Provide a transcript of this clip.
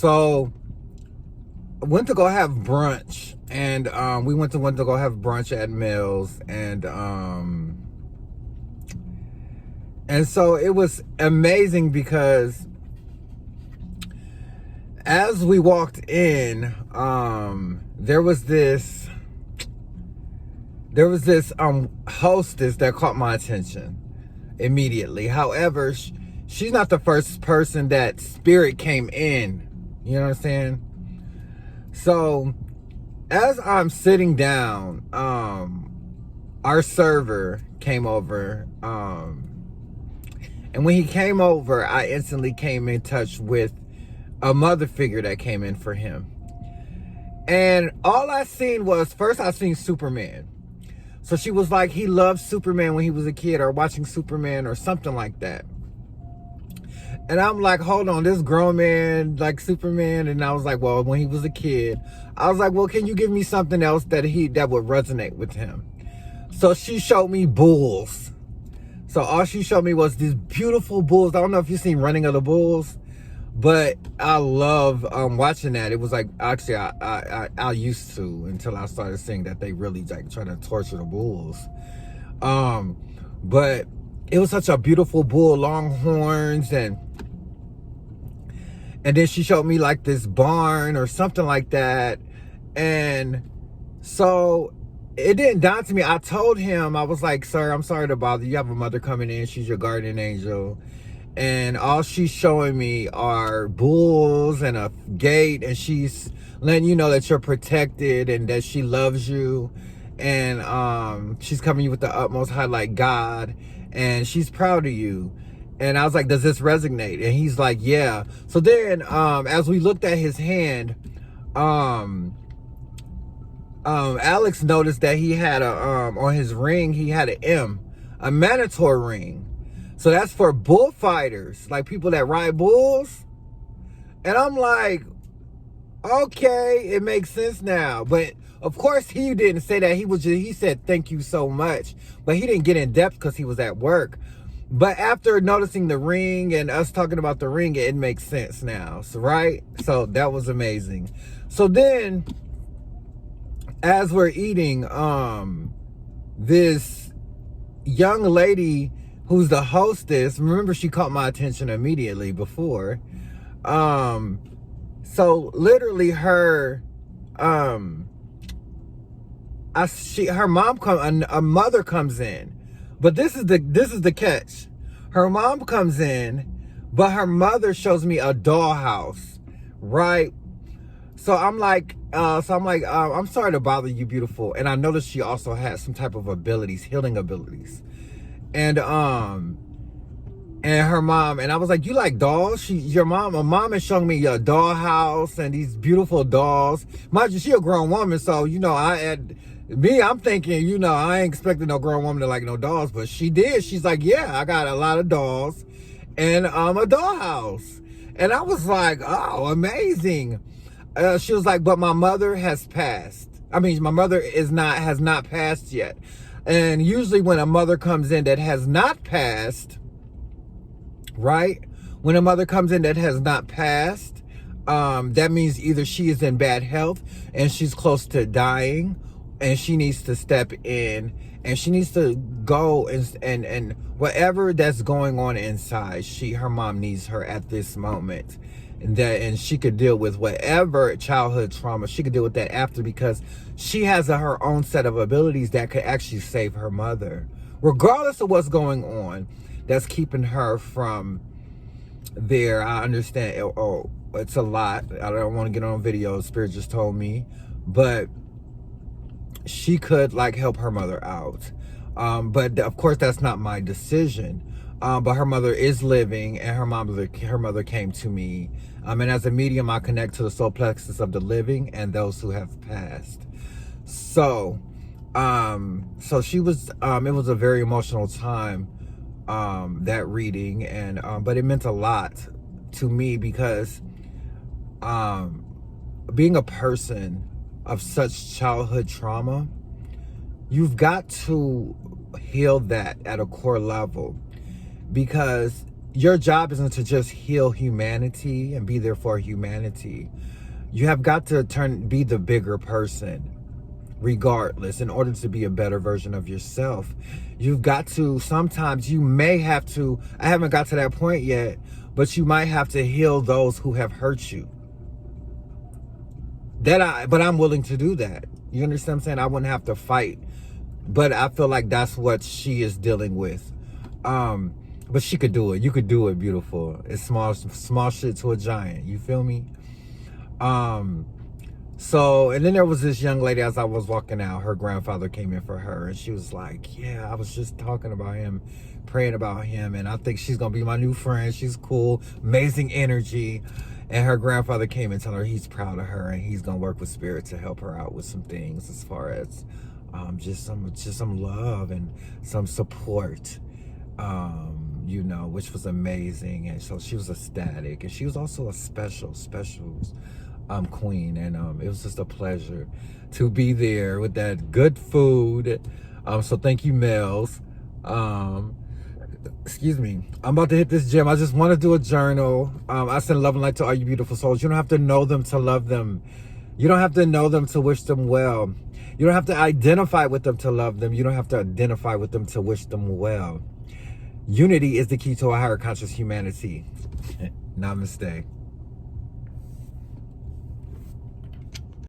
So I went to go have brunch, and we went to go have brunch at Mills, and so it was amazing because as we walked in, there was this hostess that caught my attention immediately. However, she's not the first person that spirit came in. You know what I'm saying? So as I'm sitting down, our server came over, and when he came over, I instantly came in touch with a mother figure that came in for him. And all I seen was, first I seen Superman. So she was like, he loved Superman when he was a kid, or watching Superman or something like that. And I'm like, hold on, this grown man like Superman? And I was like, well, when he was a kid. I was like, well, can you give me something else that would resonate with him? So she showed me bulls. So all she showed me was these beautiful bulls. I don't know if you've seen Running of the Bulls, but I love watching that. It was like, actually, I used to, until I started seeing that they really like trying to torture the bulls. But it was such a beautiful bull, long horns, and then she showed me like this barn or something like that. And so it didn't dawn to me. I told him, I was like, sir, I'm sorry to bother you. You have a mother coming in. She's your guardian angel. And all she's showing me are bulls and a gate. And she's letting you know that you're protected and that she loves you. And she's coming you with the utmost high, like God. And she's proud of you. And I was like, does this resonate? And he's like, yeah. So then as we looked at his hand, Alex noticed that he had on his ring, he had an M, a Minotaur ring. So that's for bullfighters, like people that ride bulls. And I'm like, okay, it makes sense now. But of course he didn't say that. He said, thank you so much. But he didn't get in depth because he was at work. But after noticing the ring and us talking about the ring, it makes sense now. So, right? So that was amazing. So then, as we're eating, this young lady who's the hostess, remember she caught my attention immediately before. So literally her mother comes in. But this is the catch. Her mom comes in, but her mother shows me a dollhouse, right? So I'm like, I'm sorry to bother you, beautiful. And I noticed she also had some type of abilities, healing abilities. And her mom, and I was like, you like dolls? My mom is showing me a dollhouse and these beautiful dolls. Mind you, she a grown woman, so I'm thinking, I ain't expecting no grown woman to like no dolls, but she did. She's like, yeah, I got a lot of dolls and a dollhouse. And I was like, oh, amazing. She was like, but my mother has passed. I mean, my mother has not passed yet. And usually when a mother comes in that has not passed, right? When a mother comes in that has not passed, that means either she is in bad health and she's close to dying, and she needs to step in, and she needs to go and whatever that's going on inside, her mom needs her at this moment. And she could deal with whatever childhood trauma, she could deal with that after, because she has her own set of abilities that could actually save her mother, regardless of what's going on that's keeping her from there. I understand, it's a lot. I don't want to get on video, Spirit just told me, but she could like help her mother out. But of course that's not my decision. But her mother is living, and her mother came to me. And as a medium, I connect to the soul plexus of the living and those who have passed. So she was, it was a very emotional time, that reading, and but it meant a lot to me because being a person of such childhood trauma, you've got to heal that at a core level, because your job isn't to just heal humanity and be there for humanity. You have got to be the bigger person regardless, in order to be a better version of yourself. You've got to, sometimes you may have to, I haven't got to that point yet, but you might have to heal those who have hurt you. But I'm willing to do that. You understand what I'm saying? I wouldn't have to fight. But I feel like that's what she is dealing with. But she could do it. You could do it, beautiful. It's small shit to a giant. You feel me? So, and then there was this young lady, as I was walking out, her grandfather came in for her, and she was like, yeah, I was just talking about him, praying about him, and I think she's gonna be my new friend. She's cool, amazing energy. And her grandfather came and told her he's proud of her, and he's gonna work with spirit to help her out with some things, as far as just some love and some support, you know, which was amazing. And so she was ecstatic, and she was also a special queen, and it was just a pleasure to be there with that good food. So thank you, Mel's. Excuse me, I'm about to hit this gym. I just want to do a journal. I send love and light to all you beautiful souls. You don't have to know them to love them. You don't have to know them to wish them well. You don't have to identify with them to love them. You don't have to identify with them to wish them well. Unity is the key to a higher conscious humanity. Namaste.